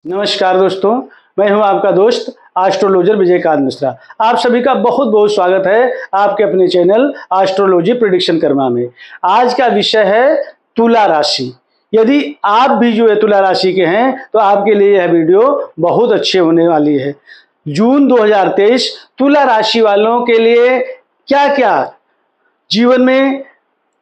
नमस्कार दोस्तों, मैं हूं आपका दोस्त एस्ट्रोलॉजर विजयकांत मिश्रा। आप सभी का बहुत बहुत स्वागत है आपके अपने चैनल एस्ट्रोलॉजी प्रेडिक्शन कर्मा में। आज का विषय है तुला राशि। यदि आप भी जो है तुला राशि के हैं तो आपके लिए यह वीडियो बहुत अच्छी होने वाली है। जून 2023 तुला राशि वालों के लिए क्या क्या जीवन में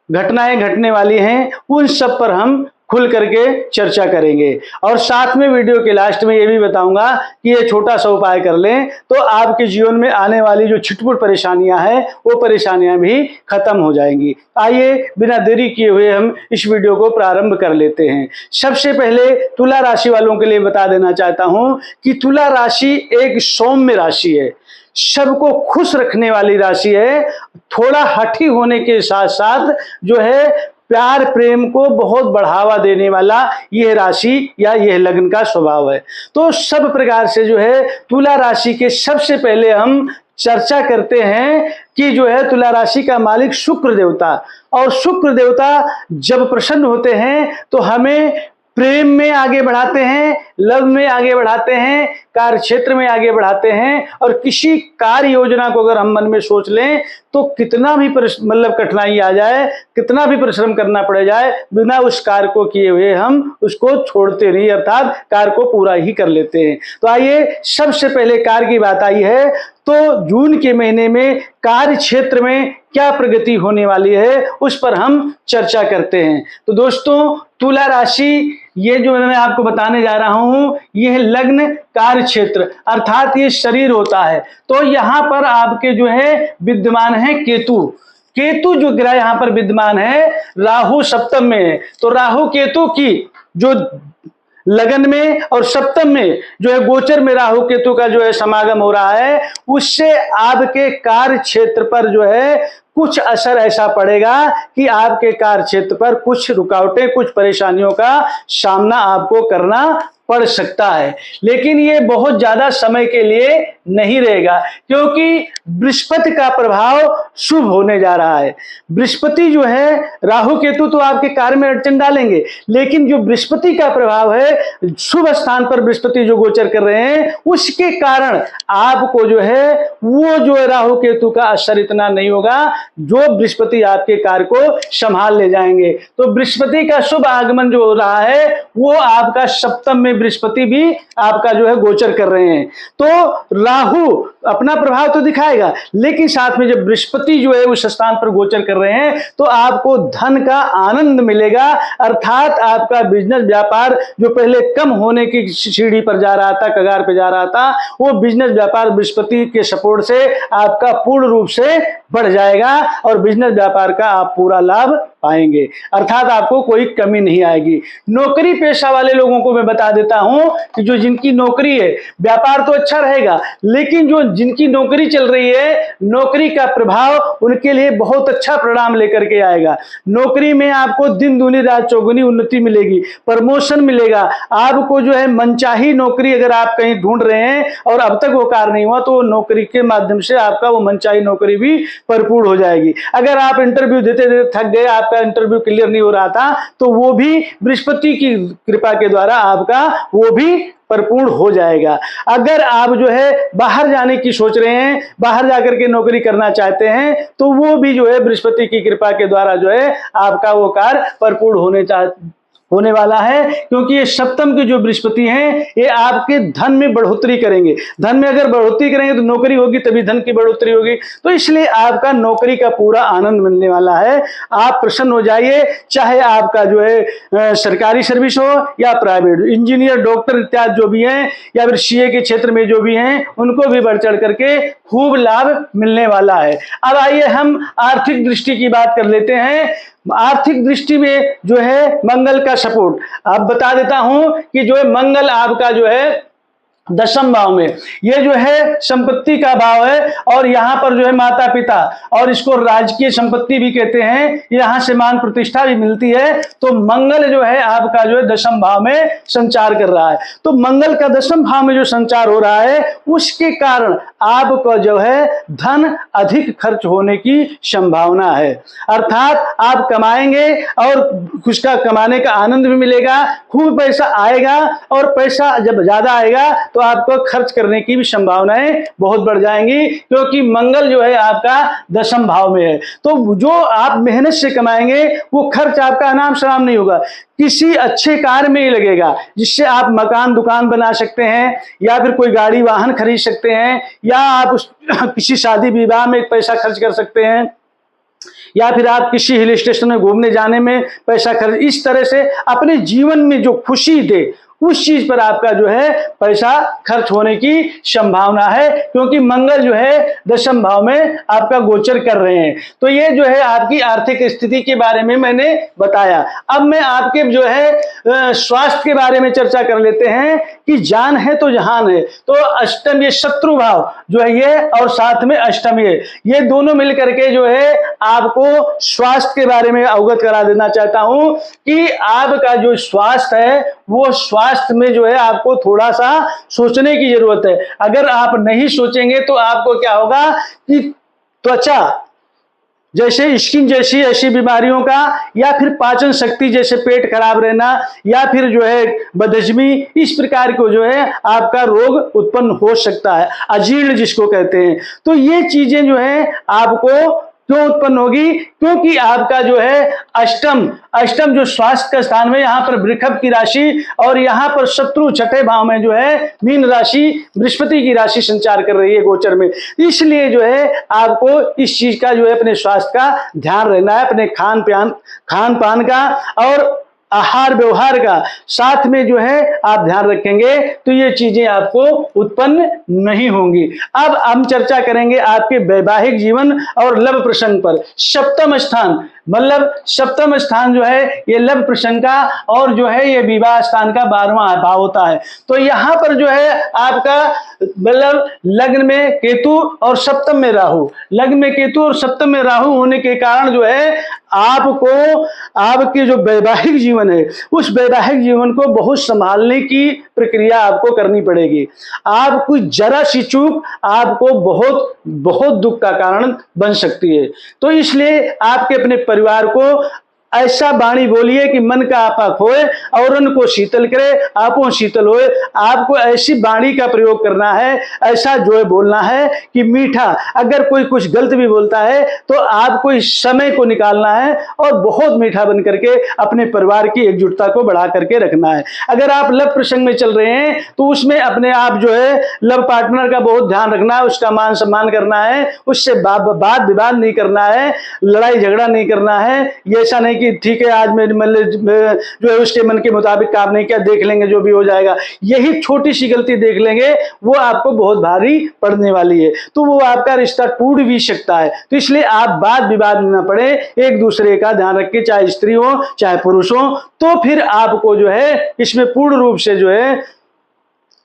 घटनाएं घटने वाली हैं, उन सब पर हम खुल करके चर्चा करेंगे। और साथ में वीडियो के लास्ट में ये भी बताऊंगा कि ये छोटा सा उपाय कर लें तो आपके जीवन में आने वाली जो छिटपुट परेशानियां हैं वो परेशानियां भी खत्म हो जाएंगी। आइए बिना देरी किए हुए हम इस वीडियो को प्रारंभ कर लेते हैं। सबसे पहले तुला राशि वालों के लिए बता देना चाहता हूं कि तुला राशि एक सौम्य राशि है, सबको खुश रखने वाली राशि है। थोड़ा हठी होने के साथ साथ जो है प्यार प्रेम को बहुत बढ़ावा देने वाला यह राशि या यह लग्न का स्वभाव है। तो सब प्रकार से जो है तुला राशि के सबसे पहले हम चर्चा करते हैं कि जो है तुला राशि का मालिक शुक्र देवता, और शुक्र देवता जब प्रसन्न होते हैं तो हमें प्रेम में आगे बढ़ाते हैं, लव में आगे बढ़ाते हैं, कार्य क्षेत्र में आगे बढ़ाते हैं। और किसी कार्य योजना को अगर हम मन में सोच लें तो कितना भी मतलब कठिनाई आ जाए, कितना भी परिश्रम करना पड़ जाए, बिना उस कार्य को किए हुए हम उसको छोड़ते नहीं, अर्थात कार्य को पूरा ही कर लेते हैं। तो आइए सबसे पहले कार्य की बात आई है तो जून के महीने में कार्य क्षेत्र में क्या प्रगति होने वाली है उस पर हम चर्चा करते हैं। तो दोस्तों तुला राशि ये जो मैं आपको बताने जा रहा हूं यह लग्न कार्य क्षेत्र अर्थात ये शरीर होता है। तो यहां पर आपके जो है विद्यमान है केतु। केतु जो ग्रह यहां पर विद्यमान है, राहु सप्तम में है। तो राहु केतु की जो लगन में और सप्तम में जो है गोचर में राहु केतु का जो है समागम हो रहा है, उससे आपके कार्य क्षेत्र पर जो है कुछ असर ऐसा पड़ेगा कि आपके कार्य क्षेत्र पर कुछ रुकावटें, कुछ परेशानियों का सामना आपको करना पड़ सकता है। लेकिन ये बहुत ज्यादा समय के लिए नहीं रहेगा, क्योंकि बृहस्पति का प्रभाव शुभ होने जा रहा है। बृहस्पति जो है, राहु केतु तो आपके कार्य में अड़चन डालेंगे, लेकिन जो बृहस्पति का प्रभाव है, शुभ स्थान पर बृहस्पति जो गोचर कर रहे हैं, उसके कारण आपको जो है वो जो है राहु केतु का असर इतना नहीं होगा, जो बृहस्पति आपके कार्य को संभाल ले जाएंगे। तो बृहस्पति का शुभ आगमन जो हो रहा है वो आपका सप्तम में बृहस्पति भी आपका जो है गोचर कर रहे हैं। तो राहु अपना प्रभाव तो दिखाएगा, लेकिन साथ में जब बृहस्पति जो है उस स्थान पर गोचर कर रहे हैं तो आपको धन का आनंद मिलेगा, अर्थात आपका बिजनेस व्यापार जो पहले कम होने की सीढ़ी पर जा रहा था, कगार पे जा रहा था, वो बिजनेस व्यापार बृहस्पति के सपोर्ट से आपका पूर्ण रूप से बढ़ जाएगा और बिजनेस व्यापार का आप पूरा लाभ पाएंगे, अर्थात आपको कोई कमी नहीं आएगी। नौकरी पेशा वाले लोगों को मैं बता देता हूं कि जो जिनकी नौकरी है, व्यापार तो अच्छा रहेगा, लेकिन जो जिनकी नौकरी चल रही है, नौकरी का प्रभाव उनके लिए बहुत अच्छा परिणाम लेकर के आएगा। नौकरी में आपको दिन दूनी रात चौगुनी उन्नति मिलेगी, प्रमोशन मिलेगा। आपको जो है मनचाही नौकरी अगर आप कहीं ढूंढ रहे हैं और अब तक वो कार्य नहीं हुआ, तो नौकरी के माध्यम से आपका वो मनचाही नौकरी भी भरपूर हो जाएगी। अगर आप इंटरव्यू देते देते थक गए, आपका इंटरव्यू क्लियर नहीं हो रहा था, तो वो भी बृहस्पति की कृपा के द्वारा आपका वो भी परिपूर्ण हो जाएगा। अगर आप जो है बाहर जाने की सोच रहे हैं, बाहर जाकर के नौकरी करना चाहते हैं, तो वो भी जो है बृहस्पति की कृपा के द्वारा जो है आपका वो कार्य परिपूर्ण होने वाला है, क्योंकि ये सप्तम के जो बृहस्पति हैं ये आपके धन में बढ़ोतरी करेंगे। धन में अगर बढ़ोतरी करेंगे तो नौकरी होगी, तभी धन की बढ़ोतरी होगी। तो इसलिए आपका नौकरी का पूरा आनंद मिलने वाला है। आप प्रसन्न हो जाइए, चाहे आपका जो है सरकारी सर्विस हो या प्राइवेट, इंजीनियर, डॉक्टर इत्यादि जो भी हैं, या फिर सीए के क्षेत्र में जो भी हैं, उनको भी बढ़ चढ़ करके खूब लाभ मिलने वाला है। अब आइए हम आर्थिक दृष्टि की बात कर लेते हैं। आर्थिक दृष्टि में जो है मंगल का सपोर्ट, अब बता देता हूं कि जो है मंगल आपका जो है दशम भाव में ये जो है संपत्ति का भाव है, और यहाँ पर जो है माता पिता, और इसको राजकीय संपत्ति भी कहते हैं, यहाँ से मान प्रतिष्ठा भी मिलती है। तो मंगल जो है आपका जो है दशम भाव में संचार कर रहा है। तो मंगल का दशम भाव में जो संचार हो रहा है उसके कारण आपका जो है धन अधिक खर्च होने की संभावना है। अर्थात आप कमाएंगे और उसका कमाने का आनंद भी मिलेगा, खूब पैसा आएगा, और पैसा जब ज्यादा आएगा तो आपको खर्च करने की भी संभावनाएं बहुत बढ़ जाएंगी, क्योंकि मंगल जो है आपका दशम भाव में है। तो जो आप मेहनत से कमाएंगे वो खर्च आपका अनाम शनाम नहीं होगा, किसी अच्छे कार्य में ही लगेगा, जिससे आप मकान दुकान बना सकते हैं, या फिर कोई गाड़ी वाहन खरीद सकते हैं, या आप किसी शादी विवाह में पैसा खर्च कर सकते हैं, या फिर आप किसी हिल स्टेशन में घूमने जाने में पैसा खर्च, इस तरह से अपने जीवन में जो खुशी दे उस चीज पर आपका जो है पैसा खर्च होने की संभावना है, क्योंकि मंगल जो है दशम भाव में आपका गोचर कर रहे हैं। तो ये जो है आपकी आर्थिक स्थिति के बारे में मैंने बताया। अब मैं आपके जो है स्वास्थ्य के बारे में चर्चा कर लेते हैं कि जान है तो जहान है। तो अष्टम, ये शत्रु भाव जो है ये, और साथ में अष्टम ये दोनों मिलकर के जो है आपको स्वास्थ्य के बारे में अवगत करा देना चाहता हूं कि आपका जो स्वास्थ्य है वो स्वास्थ्य में जो है आपको थोड़ा सा सोचने की जरूरत है। अगर आप नहीं सोचेंगे तो आपको क्या होगा कि त्वचा जैसे स्किन जैसी ऐसी बीमारियों का, या फिर पाचन शक्ति जैसे पेट खराब रहना, या फिर जो है बदहजमी, इस प्रकार को जो है आपका रोग उत्पन्न हो सकता है, अजीर्ण जिसको कहते हैं। तो ये चीजें जो है आपको क्यों उत्पन्न होगी, क्योंकि आपका जो है अष्टम जो स्वास्थ्य का स्थान में, यहाँ पर वृषभ की राशि, और यहाँ पर शत्रु छठे भाव में जो है मीन राशि, बृहस्पति की राशि संचार कर रही है गोचर में। इसलिए जो है आपको इस चीज का जो है अपने स्वास्थ्य का ध्यान रहना है, अपने खान पान का और आहार व्यवहार का साथ में जो है आप ध्यान रखेंगे तो ये चीजें आपको उत्पन्न नहीं होंगी। अब हम चर्चा करेंगे आपके वैवाहिक जीवन और लव प्रसंग पर। सप्तम स्थान, मतलब सप्तम स्थान जो है ये लव प्रसंग का, और जो है ये विवाह स्थान का 12वां भाव होता है। तो यहाँ पर जो है आपका मतलब लग्न में केतु और सप्तम में राहु, लग्न में केतु और सप्तम में राहु होने के कारण जो है आपको आपके जो वैवाहिक जीवन है उस वैवाहिक जीवन को बहुत संभालने की प्रक्रिया आपको करनी पड़ेगी। आपको जरा सी चूक आपको बहुत बहुत दुख का कारण बन सकती है। तो इसलिए आपके अपने परिवार को ऐसा वाणी बोलिए कि मन का आपा खोए और उनको शीतल करे, आपो शीतल होए। आपको ऐसी वाणी का प्रयोग करना है, ऐसा जो है बोलना है कि मीठा, अगर कोई कुछ गलत भी बोलता है तो आपको इस समय को निकालना है और बहुत मीठा बन करके अपने परिवार की एकजुटता को बढ़ा करके रखना है। अगर आप लव प्रसंग में चल रहे हैं तो उसमें अपने आप जो है लव पार्टनर का बहुत ध्यान रखना है, उसका मान सम्मान करना है, उससे वाद विवाद नहीं करना है, लड़ाई झगड़ा नहीं करना है। ये ऐसा नहीं कि ठीक है आज मेरे जो है उसके मन के मुताबिक काम नहीं किया, देख लेंगे जो भी हो जाएगा, यही छोटी सी गलती देख लेंगे वो आपको बहुत भारी पड़ने वाली है, तो वो आपका रिश्ता टूट भी सकता है। तो इसलिए आप वाद विवाद में ना पड़े, एक दूसरे का ध्यान रखें, चाहे स्त्री हो चाहे पुरुष हो, तो फिर आपको जो है इसमें पूर्ण रूप से जो है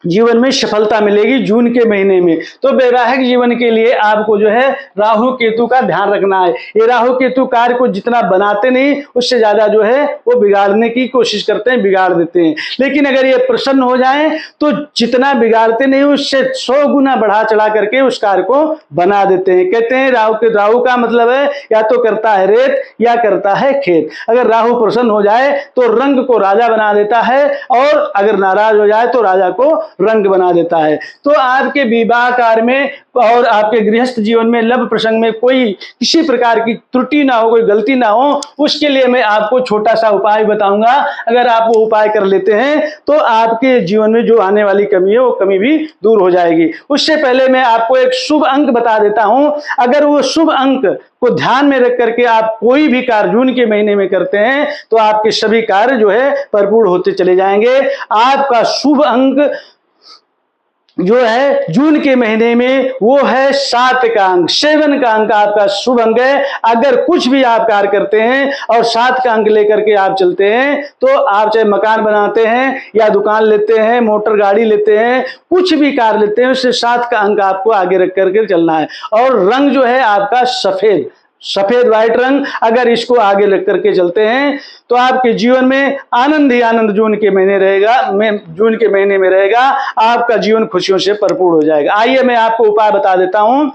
जीवन में सफलता मिलेगी जून के महीने में। तो वैवाहिक जीवन के लिए आपको जो है राहु केतु का ध्यान रखना है। ये राहु केतु कार्य को जितना बनाते नहीं उससे ज्यादा जो है वो बिगाड़ने की कोशिश करते हैं, बिगाड़ देते हैं। लेकिन अगर ये प्रसन्न हो जाए तो जितना बिगाड़ते नहीं उससे 100 गुना बढ़ा चढ़ा करके उस कार्य को बना देते हैं। कहते हैं राहु का मतलब है या तो करता है रेत या करता है खेत। अगर राहु प्रसन्न हो जाए तो रंग को राजा बना देता है, और अगर नाराज हो जाए तो राजा को रंग बना देता है। तो आपके विवाह कार्य में और आपके गृहस्थ जीवन में लव प्रसंग में कोई किसी प्रकार की त्रुटि ना हो, कोई गलती ना हो, उसके लिए मैं आपको छोटा सा उपाय बताऊंगा। अगर आप वो उपाय कर लेते हैं तो आपके जीवन में जो आने वाली कमी है वो कमी भी दूर हो जाएगी। उससे पहले मैं आपको एक शुभ अंक बता देता हूं। अगर वो शुभ अंक को ध्यान में रख करके आप कोई भी कार्य जून के महीने में करते हैं तो आपके सभी कार्य जो है परिपूर्ण होते चले जाएंगे। आपका शुभ अंक जो है जून के महीने में वो है 7 का अंक, 7 का अंक आपका शुभ अंक है। अगर कुछ भी आप कार्य करते हैं और 7 का अंक लेकर के आप चलते हैं तो आप चाहे मकान बनाते हैं या दुकान लेते हैं, मोटर गाड़ी लेते हैं, कुछ भी कार्य लेते हैं, उससे 7 का अंक आपको आगे रख करके चलना है। और रंग जो है आपका सफेद, सफेद व्हाइट रंग, अगर इसको आगे लग करके चलते हैं तो आपके जीवन में आनंद ही आनंद जून के महीने रहेगा, जून के महीने में रहेगा। आपका जीवन खुशियों से भरपूर हो जाएगा। आइए मैं आपको उपाय बता देता हूं।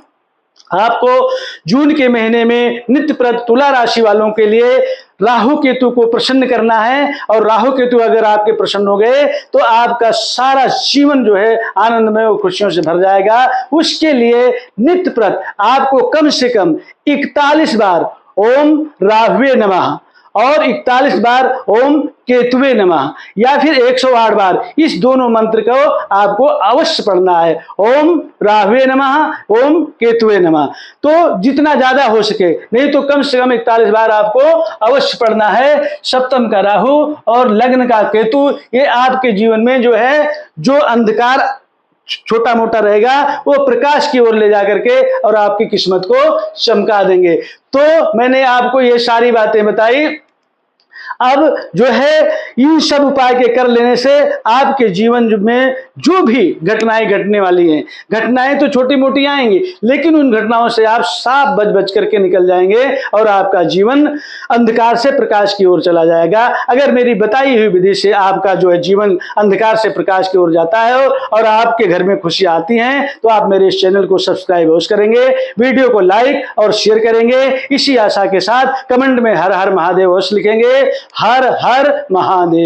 आपको जून के महीने में नित्य प्रद तुला राशि वालों के लिए राहु केतु को प्रसन्न करना है। और राहु केतु अगर आपके प्रसन्न हो गए तो आपका सारा जीवन जो है आनंदमय और खुशियों से भर जाएगा। उसके लिए नित्य प्रद आपको कम से कम 41 बार ओम राहुवे नमः और 41 बार ओम केतुवे नमः या फिर 108 बार इस दोनों मंत्र को आपको अवश्य पढ़ना है। ओम राहुवे नमः, ओम केतुवे नमः। तो जितना ज्यादा हो सके, नहीं तो कम से कम 41 बार आपको अवश्य पढ़ना है। सप्तम का राहु और लग्न का केतु, ये आपके जीवन में जो है जो अंधकार छोटा मोटा रहेगा वो प्रकाश की ओर ले जाकर के और आपकी किस्मत को चमका देंगे। तो मैंने आपको ये सारी बातें बताई। अब जो है इन सब उपाय के कर लेने से आपके जीवन में जो भी घटनाएं घटने वाली हैं, घटनाएं तो छोटी मोटी आएंगी, लेकिन उन घटनाओं से आप साफ बच बच करके निकल जाएंगे और आपका जीवन अंधकार से प्रकाश की ओर चला जाएगा। अगर मेरी बताई हुई विधि से आपका जो है जीवन अंधकार से प्रकाश की ओर जाता है और आपके घर में खुशी आती हैं तो आप मेरे इस चैनल को सब्सक्राइब अवश्य करेंगे, वीडियो को लाइक और शेयर करेंगे। इसी आशा के साथ कमेंट में हर हर महादेव अवश्य लिखेंगे। हर हर महादेव।